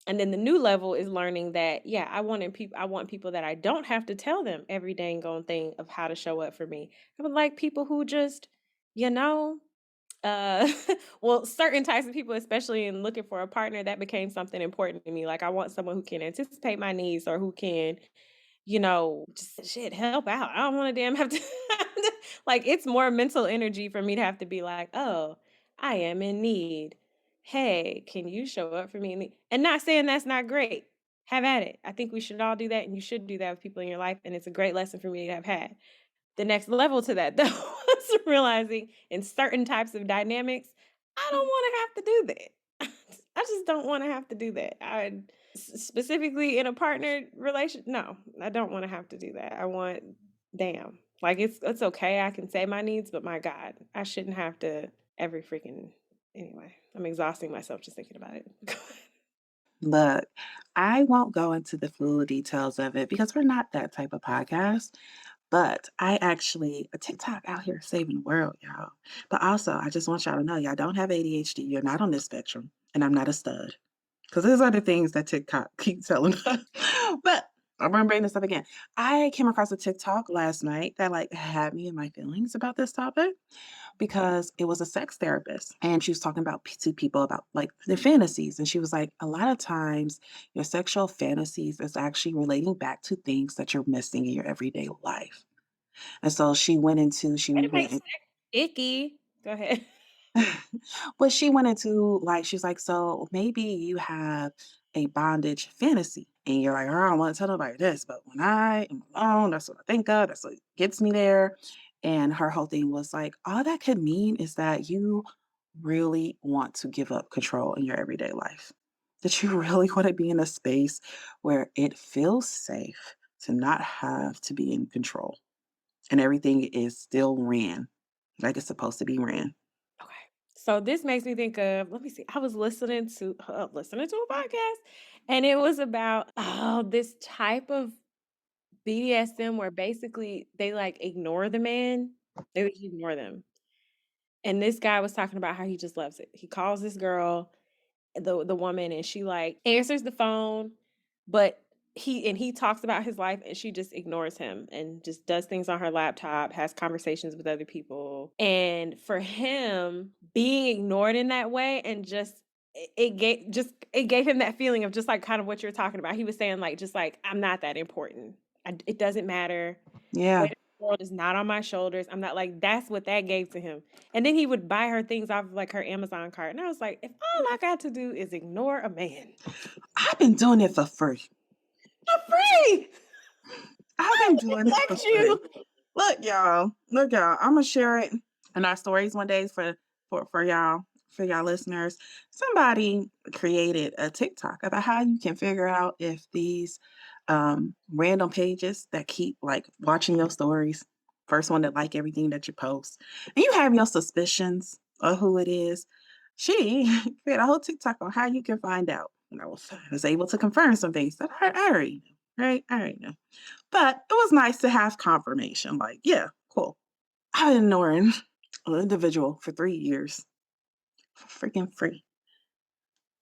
And then the new level is learning that, yeah, I want people that I don't have to tell them every dang on thing of how to show up for me. I would like people who just, you know, uh well, certain types of people, especially in looking for a partner, that became something important to me. Like I want someone who can anticipate my needs or who can just shit, help out. I don't want to damn have to like it's more mental energy for me to have to be like, oh, I am in need. Hey, can you show up for me? And not saying that's not great. Have at it. I think we should all do that, and you should do that with people in your life. And it's a great lesson for me to have had. The next level to that, though, is realizing in certain types of dynamics, I don't want to have to do that. I just don't want to have to do that. Specifically in a partnered relation, no, I don't want to have to do that. I want, damn, like it's okay. I can say my needs, but my God, I shouldn't have to every freaking. Anyway, I'm exhausting myself just thinking about it. Look, I won't go into the full details of it because we're not that type of podcast. But I actually a TikTok out here saving the world, y'all. But also, I just want y'all to know y'all don't have ADHD. You're not on this spectrum, and I'm not a stud. Because there's other things that TikTok keeps telling us. But I'm gonna bring this up again. I came across a TikTok last night that like had me in my feelings about this topic because it was a sex therapist and she was talking about to people about like their fantasies. And she was like, a lot of times your sexual fantasies is actually relating back to things that you're missing in your everyday life. And so she It makes went sex icky. Go ahead. but she went into like, she's like, so maybe you have a bondage fantasy. And you're like, oh, I don't want to tell nobody this, but when I am alone, that's what I think of. That's what gets me there. And her whole thing was like, all that could mean is that you really want to give up control in your everyday life. That you really want to be in a space where it feels safe to not have to be in control and everything is still ran like it's supposed to be ran. Okay. So this makes me think of, let me see. I was listening to a podcast and it was about this type of BDSM where basically they like ignore the man. They would just ignore them. And this guy was talking about how he just loves it. He calls this girl, the woman, and she like answers the phone, but he talks about his life and she just ignores him and just does things on her laptop, has conversations with other people. And for him, being ignored in that way and just it gave him that feeling of just like kind of what you're talking about. He was saying like just like I'm not that important. It doesn't matter. The Yeah. weight of the world is not on my shoulders. I'm not like that's what that gave to him. And then he would buy her things off of like her Amazon cart. And I was like, if all I got to do is ignore a man I've been doing it for free. for free, I've I been doing it for neglect free. you. Look, y'all. Look, y'all. Imma share it in our stories one day for y'all listeners. Somebody created a TikTok about how you can figure out if these, random pages that keep, like, watching your stories, first one that like everything that you post, and you have your suspicions of who it is. She created a whole TikTok on how you can find out, and I was able to confirm some things that I already knew, right? I already knew. But it was nice to have confirmation, like, yeah, cool. I've been ignoring an individual for 3 years for freaking free.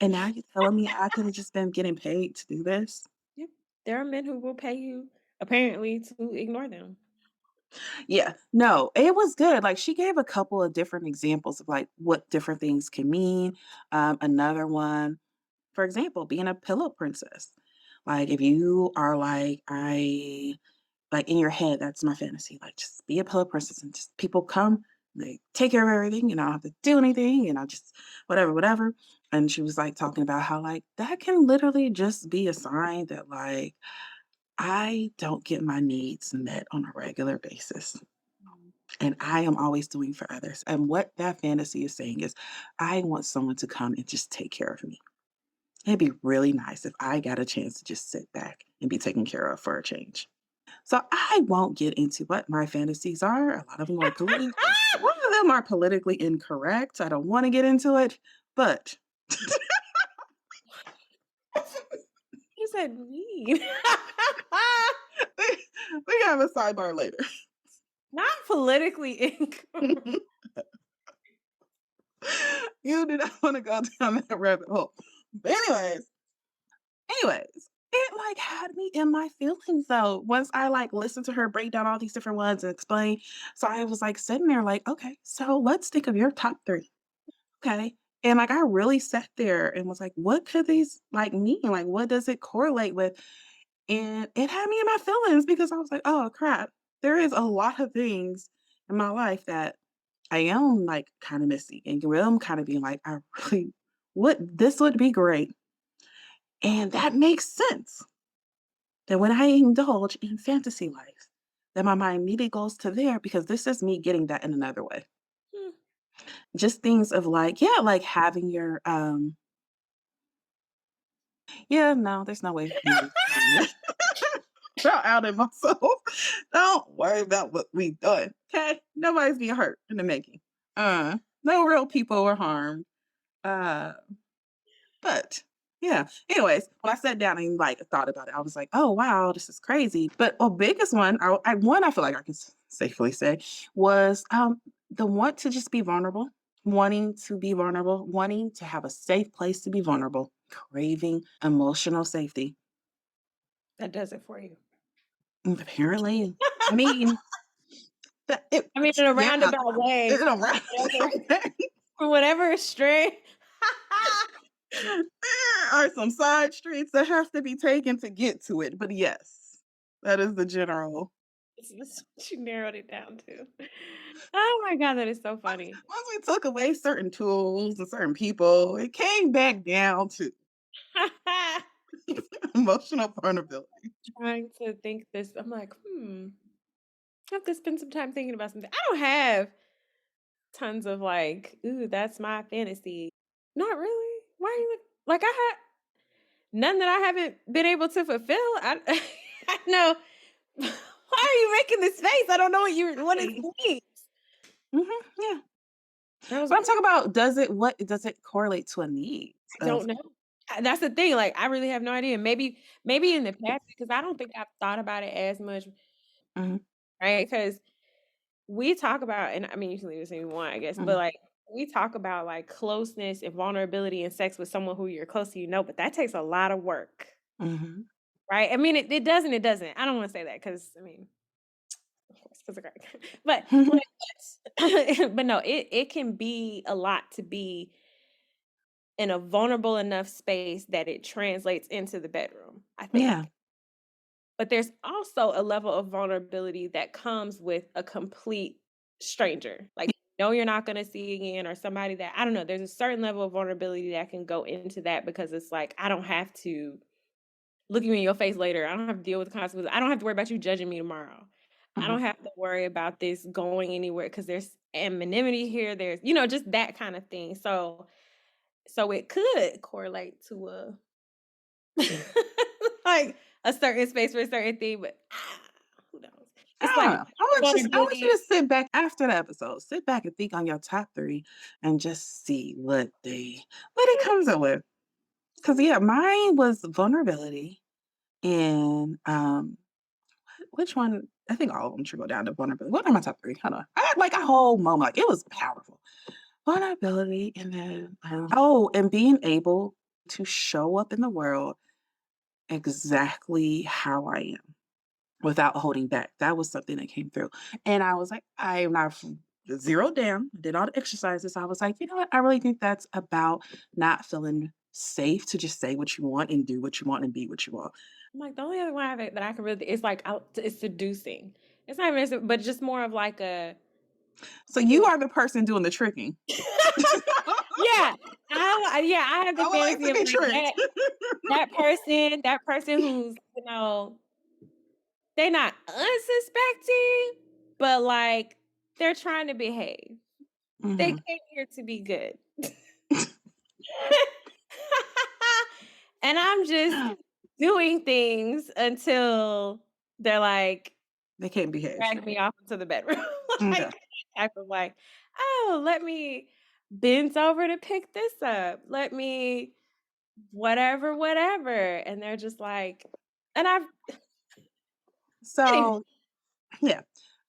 And now you're telling me I could have just been getting paid to do this? Yep. There are men who will pay you apparently to ignore them. Yeah, no, it was good. Like she gave a couple of different examples of like what different things can mean. Another one, for example, being a pillow princess. Like if you are like, I like in your head, that's my fantasy. Like just be a pillow princess and just people come, they take care of everything, and I don't have to do anything, and I just whatever, whatever. And she was like talking about how like that can literally just be a sign that like I don't get my needs met on a regular basis. Mm. And I am always doing for others. And what that fantasy is saying is, I want someone to come and just take care of me. It'd be really nice if I got a chance to just sit back and be taken care of for a change. So I won't get into what my fantasies are. A lot of them are one of them are politically incorrect. I don't want to get into it, but You said mean. we can have a sidebar later. Not politically incorrect. You do not want to go down that rabbit hole. But anyways, it like had me in my feelings though. Once I like listened to her break down all these different ones and explain. So I was like sitting there like, okay, so let's think of your top three. Okay. And like I really sat there and was like, what could these like mean? Like what does it correlate with? And it had me in my feelings because I was like, oh crap, there is a lot of things in my life that I am like kind of missing and I'm kind of being like, I really would, this would be great. And that makes sense that when I indulge in fantasy life, that my mind immediately goes to there because this is me getting that in another way. Hmm. Just things of like, yeah, like having your yeah, no, there's no way for me to shout out at myself. Don't worry about what we've done. Okay. Nobody's being hurt in the making. No real people were harmed. Uh But yeah, anyways, when I sat down and like thought about it, I was like, oh wow, this is crazy. But a biggest one, one I feel like I can safely say was the want to just be vulnerable, wanting to be vulnerable, wanting to have a safe place to be vulnerable, craving emotional safety. That does it for you. And apparently, I mean, it, I mean, in a yeah, roundabout way, it don't right. whatever for whatever stray. There are some side streets that have to be taken to get to it, but yes, that is the general. This what you narrowed it down to. Oh my god, that is so funny. Once we took away certain tools and certain people, it came back down to emotional vulnerability. Trying to think this, I'm like, I have to spend some time thinking about something. I don't have tons of like, ooh, that's my fantasy. Not really. Why are you like I had none that I haven't been able to fulfill. I know. Why are you making this face? I don't know what it means. Yeah. I was But I'm talking about what does it correlate to a need I don't of know. That's the thing. Like I really have no idea. Maybe in the past because I don't think I've thought about it as much, mhm, right? Because we talk about, and I mean, you can leave this if you want, I guess, but mhm, like we talk about like closeness and vulnerability and sex with someone who you're close to, but that takes a lot of work, mhm. right? I mean, it doesn't, it doesn't. I don't want to say that because I mean, of course, because of Greg. But no, it can be a lot to be in a vulnerable enough space that it translates into the bedroom, I Yeah. think. But there's also a level of vulnerability that comes with a complete stranger. Like, you're not going to see again, or somebody that, I don't know, there's a certain level of vulnerability that can go into that because it's like, I don't have to look you in your face later. I don't have to deal with the consequences. I don't have to worry about you judging me tomorrow. I Mhm. don't have to worry about this going anywhere because there's anonymity here. There's, just that kind of thing. So it could correlate to a like a certain space for a certain thing, but who knows? I It's don't like know. I want you vulnerability. to sit back after the episode. Sit back and think on your top 3 and just see what it comes up with. Because yeah, mine was vulnerability and, which one? I think all of them should go down to vulnerability. What are my top 3? Hold on. I had like a whole moment, like, it was powerful. Vulnerability and then, and being able to show up in the world exactly how I am without holding back. That was something that came through. And I was like, I am not zeroed down, did all the exercises. I was like, you know what? I really think that's about not feeling safe to just say what you want and do what you want and be what you want. I'm like, the only other one that I can really, it's like, it's seducing. It's not even, but just more of like a, So you are the person doing the tricking. yeah, I have the I would like fantasy to of be like tricked. that person who's, they're not unsuspecting, but like they're trying to behave. They Mhm. came here to be good. And I'm just doing things until they're like They can't behave. drag me off into the bedroom. Okay. Like type of like, oh, let me bend over to pick this up. Let me whatever, whatever. And they're just like, and I've anyway. So yeah,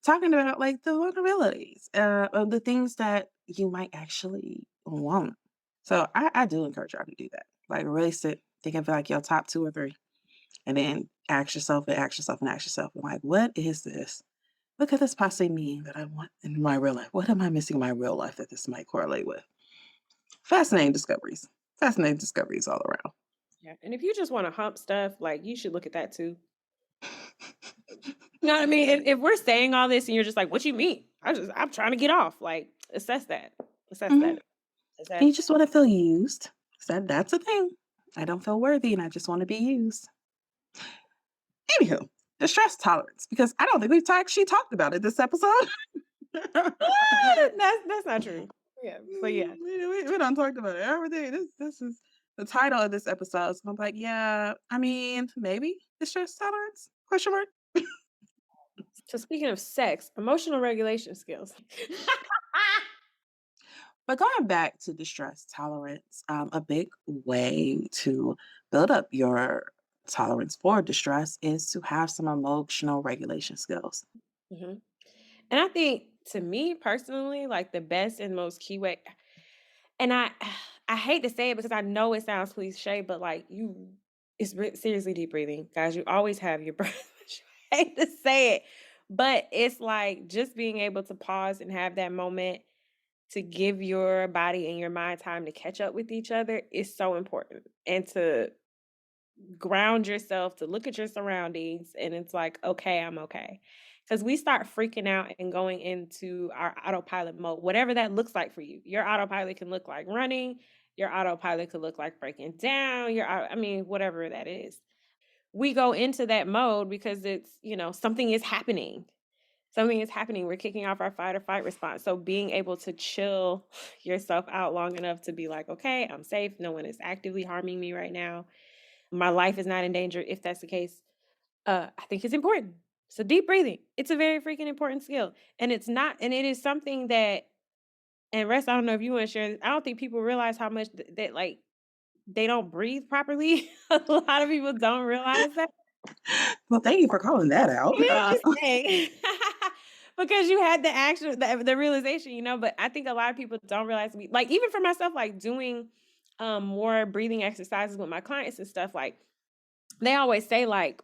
talking about like the vulnerabilities, of the things that you might actually want. So I do encourage y'all to do that. Like really sit, think of like your top two or three, and then ask yourself and ask yourself and ask yourself, like, what is this? What could this possibly mean that I want in my real life? What am I missing in my real life that this might correlate with? Fascinating discoveries. Fascinating discoveries all around. Yeah. And if you just want to hump stuff, like you should look at that too. You know what I mean? If we're saying all this and you're just like, what you mean? I'm trying to get off. Like, assess that. Assess Mhm. that. Assess. And you just want to feel used. That's a thing. I don't feel worthy and I just want to be used. Anywho, the stress tolerance, because I don't think we've actually talked about it this episode. That's not true. Yeah. But yeah. We don't talked about it. Everything. This is the title of this episode. So I'm like, yeah, I mean, maybe the stress tolerance? Question mark. So speaking of sex, emotional regulation skills. But going back to the stress tolerance, a big way to build up your tolerance for distress is to have some emotional regulation skills. Mhm. And I think to me personally, like the best and most key way, and I hate to say it because I know it sounds cliche, but like seriously deep breathing, guys. You always have your breath. I hate to say it, but it's like just being able to pause and have that moment to give your body and your mind time to catch up with each other is so important, and to ground yourself, to look at your surroundings, and it's like, okay, I'm okay. Because we start freaking out and going into our autopilot mode, whatever that looks like for you. Your autopilot can look like running, your autopilot could look like breaking down, I mean, whatever that is. We go into that mode because it's, something is happening. Something is happening. We're kicking off our fight or fight response. So being able to chill yourself out long enough to be like, okay, I'm safe. No one is actively harming me right now. My life is not in danger if that's the case. I think it's important. So deep breathing, it's a very freaking important skill. And it's not, and it is something that, and rest, I don't know if you want to share this. I don't think people realize how much that like they don't breathe properly. A lot of people don't realize that. Well, thank you for calling that out. I'm just saying. Because you had the actual the realization, but I think a lot of people don't realize like even for myself, like doing more breathing exercises with my clients and stuff, like they always say like,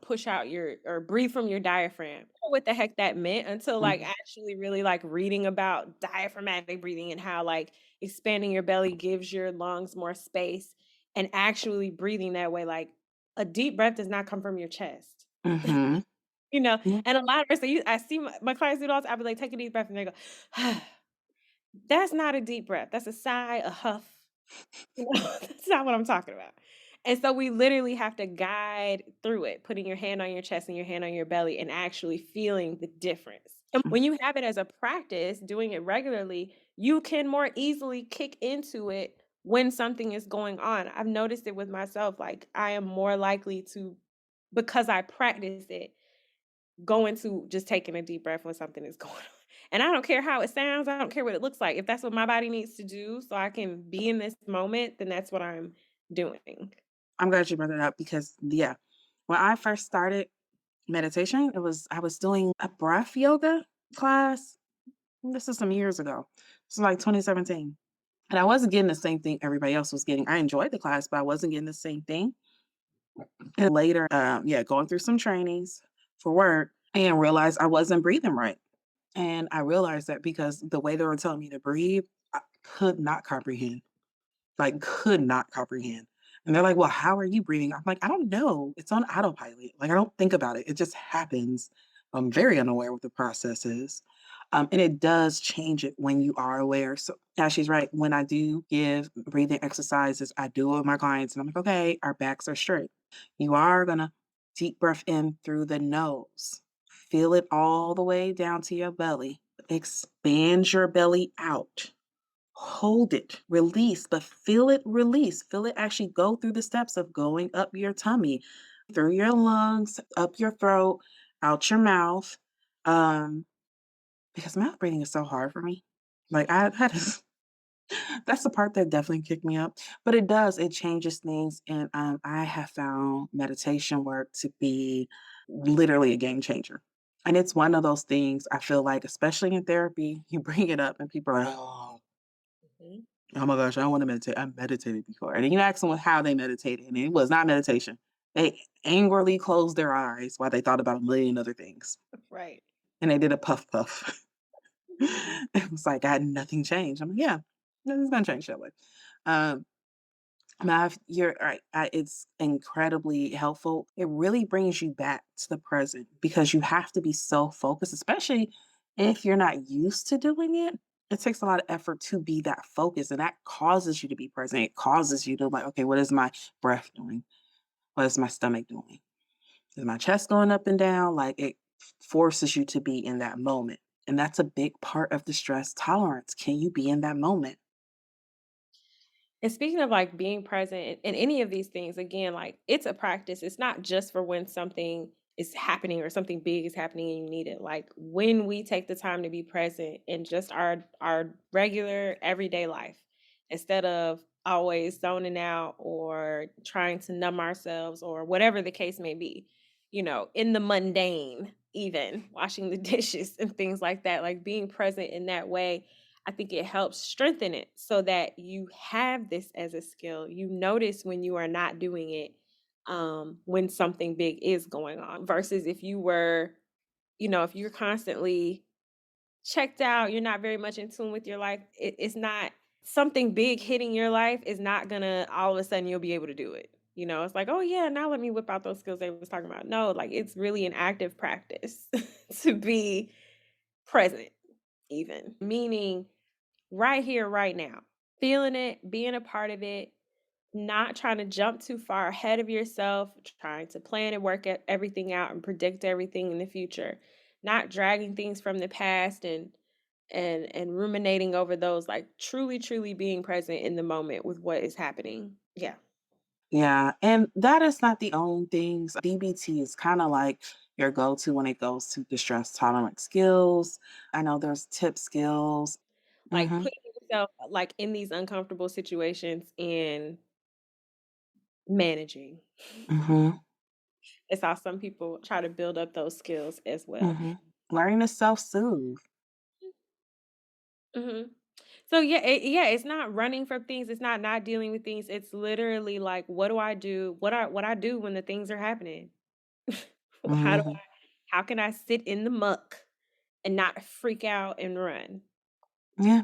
push out your or breathe from your diaphragm. I don't know what the heck that meant until like Mhm, actually really like reading about diaphragmatic breathing and how like expanding your belly gives your lungs more space, and actually breathing that way. Like a deep breath does not come from your chest. mhm, You know, yeah. and a lot of us, I see my clients do it all the time. I be like, take a deep breath, and they go, that's not a deep breath. That's a sigh, a huff. That's not what I'm talking about. And so we literally have to guide through it, putting your hand on your chest and your hand on your belly and actually feeling the difference. And Mm. when you have it as a practice, doing it regularly, you can more easily kick into it when something is going on. I've noticed it with myself. Like I am more likely to, because I practice it, go into just taking a deep breath when something is going on. And I don't care how it sounds, I don't care what it looks like. If that's what my body needs to do so I can be in this moment, then that's what I'm doing. I'm glad you brought it up because, yeah, when I first started meditation, I was doing a breath yoga class. This is some years ago. This is like 2017. And I wasn't getting the same thing everybody else was getting. I enjoyed the class, but I wasn't getting the same thing. And later, yeah, going through some trainings for work and realized I wasn't breathing right. And I realized that because the way they were telling me to breathe, I could not comprehend. Like, could not comprehend. And they're like, "Well, how are you breathing?" I'm like, "I don't know. It's on autopilot. Like, I don't think about it. It just happens." I'm very unaware what the process is. And it does change it when you are aware. So, yeah, she's right. When I do give breathing exercises, I do it with my clients, and I'm like, "Okay, our backs are straight. You are gonna deep breath in through the nose. Feel it all the way down to your belly. Expand your belly out. Hold it, release, but feel it release. Feel it actually go through the steps of going up your tummy, through your lungs, up your throat, out your mouth. Um, because mouth breathing is so hard for me. Like I that is that's the part that definitely kicked me up. But it does, it changes things. And I have found meditation work to be literally a game changer. And it's one of those things I feel like, especially in therapy, you bring it up and people are like, Mhm. oh my gosh, I don't want to meditate. I meditated before. And then you ask them how they meditated, and it was not meditation. They angrily closed their eyes while they thought about a million other things. Right. And they did a puff puff. It was like, I nothing changed. I'm like, yeah, nothing's gonna change that way. Um, Math, you're right. It's incredibly helpful. It really brings you back to the present because you have to be so focused, especially if you're not used to doing it. It takes a lot of effort to be that focused, and that causes you to be present. It causes you to like, okay, what is my breath doing? What is my stomach doing? Is my chest going up and down? Like it forces you to be in that moment. And that's a big part of the stress tolerance. Can you be in that moment? And speaking of like being present in any of these things, again, like it's a practice. It's not just for when something is happening or something big is happening and you need it. Like when we take the time to be present in just our regular everyday life, instead of always zoning out or trying to numb ourselves or whatever the case may be, in the mundane, even washing the dishes and things like that, like being present in that way. I think it helps strengthen it so that you have this as a skill. You notice when you are not doing it, when something big is going on, versus if you were, if you're constantly checked out, you're not very much in tune with your life. It's not something big hitting your life is not gonna all of a sudden you'll be able to do it. It's like, oh yeah, now let me whip out those skills they was talking about. No, like it's really an active practice to be present, even meaning right here, right now, feeling it, being a part of it, not trying to jump too far ahead of yourself, trying to plan and work everything out and predict everything in the future, not dragging things from the past and ruminating over those, like truly, truly being present in the moment with what is happening. Yeah. Yeah, and that is not the only things. DBT is kind of like your go-to when it goes to the stress tolerant skills. I know there's tip skills. Like Mhm, putting yourself like in these uncomfortable situations and managing. mhm, It's how some people try to build up those skills as well. mhm. Learning to self-soothe. Mhm. So yeah, it's not running from things. It's not dealing with things. It's literally like, what do I do? What I do when the things are happening? How do Mhm. how can I sit in the muck and not freak out and run? Yeah,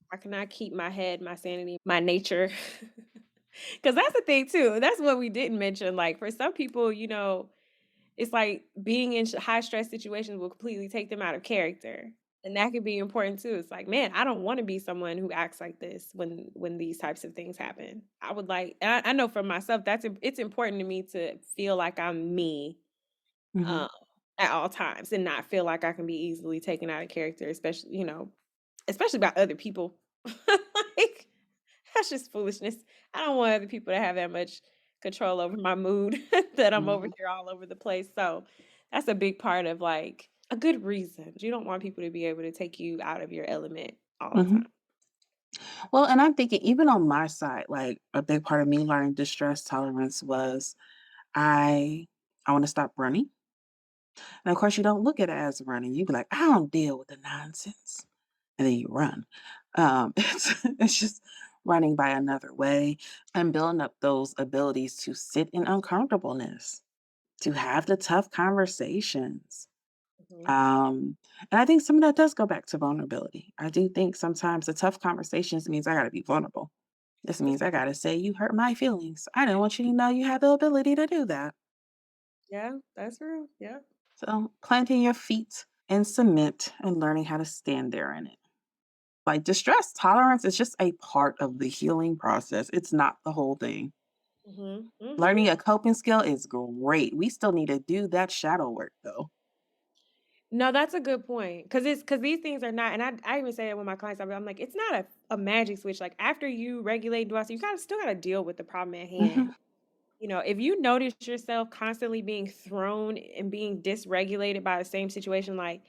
How can I keep my head, my sanity, my nature? Because that's the thing too. That's what we didn't mention. Like for some people, it's like being in high stress situations will completely take them out of character. And that could be important too. It's like, man, I don't want to be someone who acts like this when these types of things happen. I would like, and I know for myself it's important to me to feel like I'm me mhm, um, at all times and not feel like I can be easily taken out of character, especially by other people. Like that's just foolishness. I don't want other people to have that much control over my mood that I'm over mhm, here all over the place. So that's a big part of like a good reason. You don't want people to be able to take you out of your element all the mhm. time. Well, and I'm thinking even on my side, like a big part of me learning distress tolerance was I I want to stop running. And of course, you don't look at it as running. You be like, I don't deal with the nonsense. And then you run. It's just running by another way, and building up those abilities to sit in uncomfortableness, to have the tough conversations. Mhm. And I think some of that does go back to vulnerability. I do think sometimes the tough conversations means I got to be vulnerable. This means I got to say, you hurt my feelings. I didn't want you to know you had the ability to do that. Yeah, that's real. Yeah. So, planting your feet in cement and learning how to stand there in it. Like, distress tolerance is just a part of the healing process. It's not the whole thing. Mhm. Mhm. Learning a coping skill is great. We still need to do that shadow work though. No, that's a good point. Because these things are not, and I even say it with my clients. I'm like, it's not a magic switch. Like after you regulate and do all you gotta still gotta deal with the problem at hand. Mhm. If you notice yourself constantly being thrown and being dysregulated by the same situation, like,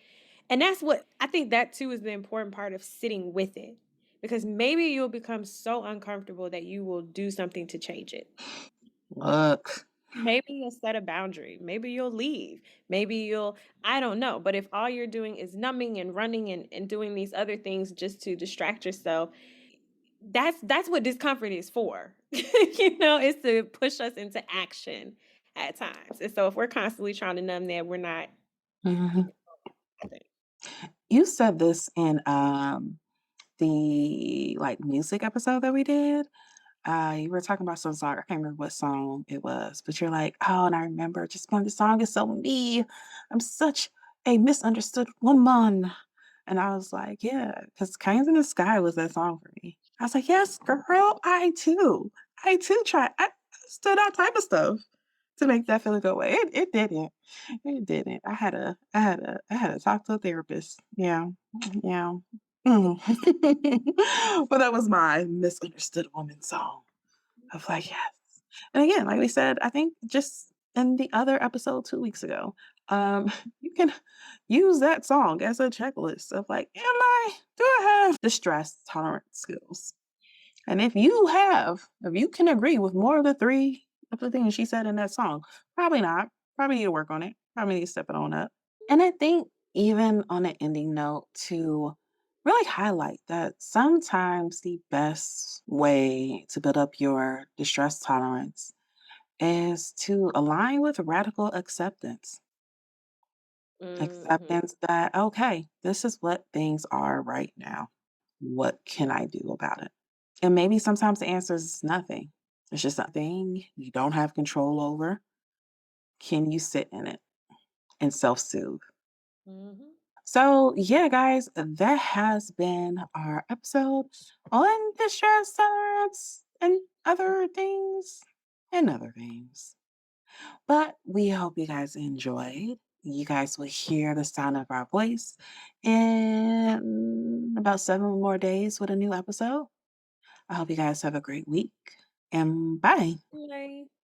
and that's what I think that too is the important part of sitting with it. Because maybe you'll become so uncomfortable that you will do something to change it. Look. Maybe you'll set a boundary. Maybe you'll leave. Maybe I don't know. But if all you're doing is numbing and running and doing these other things just to distract yourself, that's what discomfort is for. It's to push us into action at times. And so if we're constantly trying to numb that, we're not Mhm. even I think. You said this in the like music episode that we did. You were talking about some song. I can't remember what song it was, but you're like, oh, and I remember just when the song is so me. I'm such a misunderstood woman. And I was like, yeah, because Kinds in the Sky was that song for me. I was like, yes, girl, I too. I too try. I stood all type of stuff to make that feeling go away. It didn't. It didn't. I had to talk to a therapist. Yeah. Yeah. Mm. But that was my misunderstood woman song of like, yes. And again, like we said, I think just in the other episode 2 weeks ago, you can use that song as a checklist of like, do I have the stress tolerance skills? And if you can agree with more of the three of the things she said in that song, probably not. Probably need to work on it. Probably need to step it on up. And I think even on an ending note to really highlight that sometimes the best way to build up your distress tolerance is to align with radical acceptance. Mhm. Acceptance that, okay, this is what things are right now. What can I do about it? And maybe sometimes the answer is nothing. It's just a thing you don't have control over. Can you sit in it and self soothe? Mhm. So, yeah, guys, that has been our episode on distress tolerance and other things and other things. But we hope you guys enjoyed. You guys will hear the sound of our voice in about 7 more days with a new episode. I hope you guys have a great week and bye. Bye.